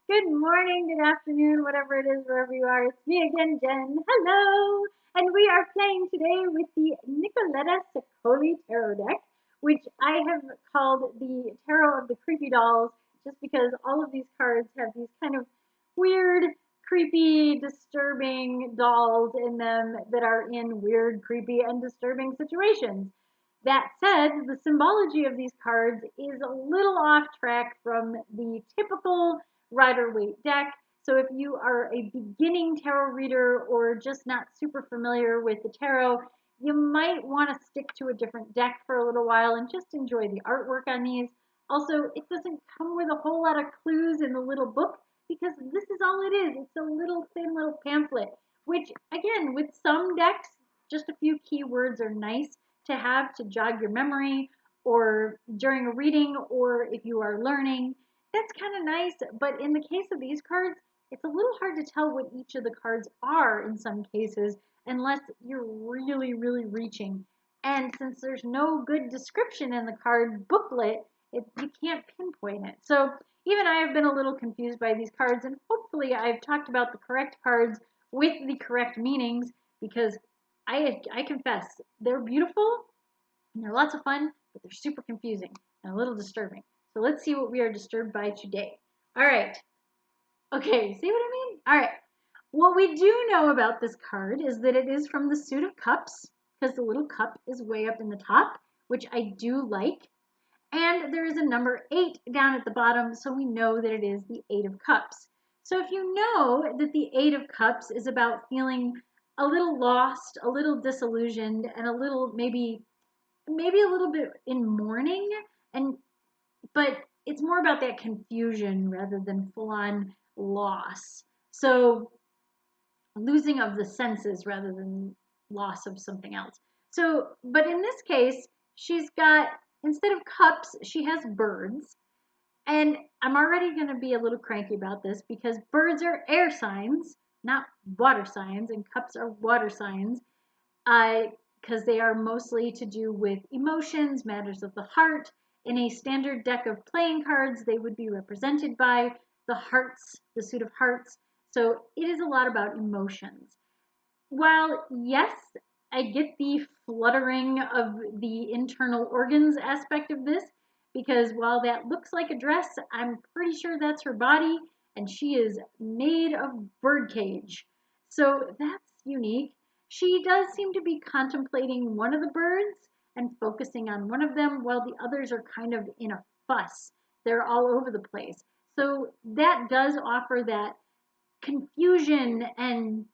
Good morning, good afternoon, whatever it is, wherever you are. It's me again, Jen. Hello! And we are playing today with the Nicoletta Ceccoli Tarot deck, which I have called the Tarot of the Creepy Dolls, just because all of these cards have these kind of weird, creepy, disturbing dolls in them that are in weird, creepy, and disturbing situations. That said, the symbology of these cards is a little off track from the typical Rider-Waite deck. So if you are a beginning tarot reader or just not super familiar with the tarot, you might want to stick to a different deck for a little while and just enjoy the artwork on these. Also, it doesn't come with a whole lot of clues in the little book because this is all it is. It's a little thin little pamphlet, which again, with some decks, just a few keywords are nice to have to jog your memory or during a reading or if you are learning. That's kind of nice, but in the case of these cards, it's a little hard to tell what each of the cards are in some cases unless you're really, really reaching. And since there's no good description in the card booklet, you can't pinpoint it. So even I have been a little confused by these cards, and hopefully I've talked about the correct cards with the correct meanings because I confess, they're beautiful and they're lots of fun, but they're super confusing and a little disturbing. So let's see what we are disturbed by today. All right. Okay, see what I mean? All right. What we do know about this card is that it is from the suit of cups because the little cup is way up in the top, which I do like. And there is a number 8 down at the bottom, so we know that it is the 8 of cups. So if you know that the 8 of cups is about feeling a little lost, a little disillusioned, and a little maybe a little bit in mourning, and but it's more about that confusion rather than full on loss. So losing of the senses rather than loss of something else. So, but in this case, she's got, instead of cups, she has birds. And I'm already going to be a little cranky about this because birds are air signs, not water signs, and cups are water signs. Because they are mostly to do with emotions, matters of the heart. In a standard deck of playing cards, they would be represented by the hearts, the suit of hearts. So it is a lot about emotions. While, yes, I get the fluttering of the internal organs aspect of this, because while that looks like a dress, I'm pretty sure that's her body, and she is made of birdcage. So that's unique. She does seem to be contemplating one of the birds and focusing on one of them, while the others are kind of in a fuss. They're all over the place. So that does offer that confusion and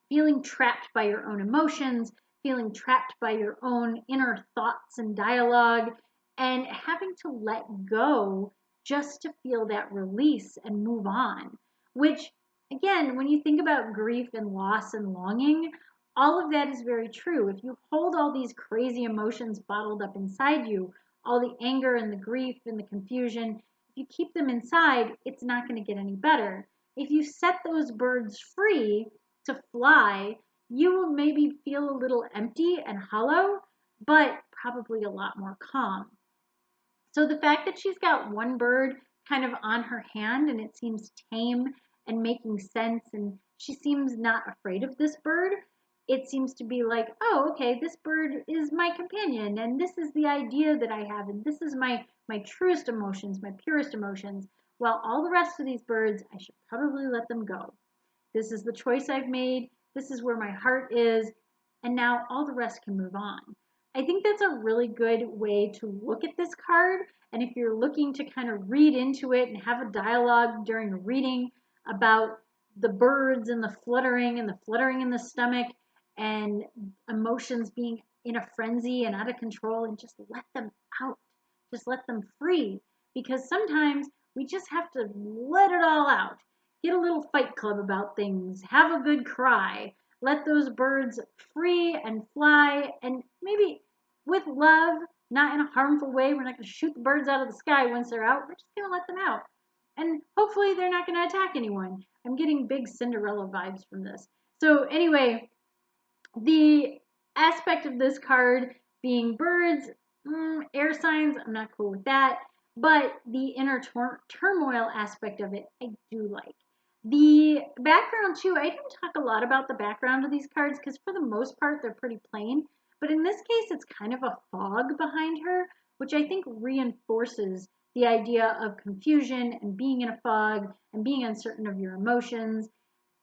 feeling trapped by your own emotions, feeling trapped by your own inner thoughts and dialogue, and having to let go just to feel that release and move on. Which, again, when you think about grief and loss and longing, all of that is very true. If you hold all these crazy emotions bottled up inside you, all the anger and the grief and the confusion, if you keep them inside, it's not going to get any better. If you set those birds free, to fly, you will maybe feel a little empty and hollow, but probably a lot more calm. So the fact that she's got one bird kind of on her hand and it seems tame and making sense and she seems not afraid of this bird, it seems to be like, oh, okay, this bird is my companion and this is the idea that I have and this is my truest emotions, my purest emotions. While all the rest of these birds, I should probably let them go. This is the choice I've made. This is where my heart is. And now all the rest can move on. I think that's a really good way to look at this card. And if you're looking to kind of read into it and have a dialogue during a reading about the birds and the fluttering in the stomach and emotions being in a frenzy and out of control, and just let them out, just let them free. Because sometimes we just have to let it all out. Get a little fight club about things. Have a good cry. Let those birds free and fly, and maybe with love, not in a harmful way. We're not going to shoot the birds out of the sky once they're out. We're just going to let them out. And hopefully they're not going to attack anyone. I'm getting big Cinderella vibes from this. So anyway, the aspect of this card being birds, air signs, I'm not cool with that. but the inner turmoil aspect of it, I do like. The background, too, I didn't talk a lot about the background of these cards because for the most part, they're pretty plain. But in this case, it's kind of a fog behind her, which I think reinforces the idea of confusion and being in a fog and being uncertain of your emotions.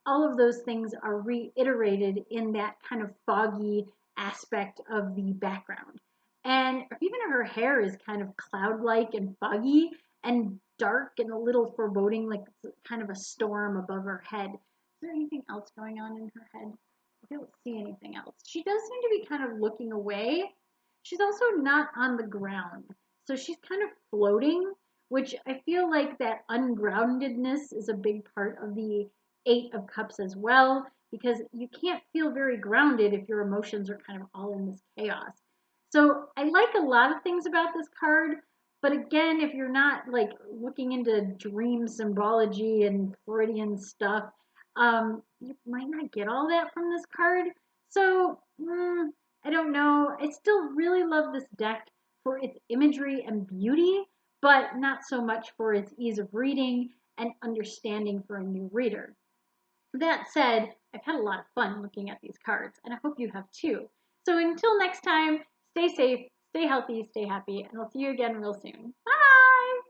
All of those things are reiterated in that kind of foggy aspect of the background. And even her hair is kind of cloud-like and foggy and dark and a little foreboding, like it's kind of a storm above her head. Is there anything else going on in her head? I don't see anything else. She does seem to be kind of looking away. She's also not on the ground. So she's kind of floating, which I feel like that ungroundedness is a big part of the Eight of Cups as well, because you can't feel very grounded if your emotions are kind of all in this chaos. So I like a lot of things about this card, but again, if you're not like looking into dream symbology and Freudian stuff, you might not get all that from this card. So I don't know. I still really love this deck for its imagery and beauty, but not so much for its ease of reading and understanding for a new reader. That said, I've had a lot of fun looking at these cards, and I hope you have too. So until next time, stay safe, stay healthy, stay happy, and I'll see you again real soon. Bye!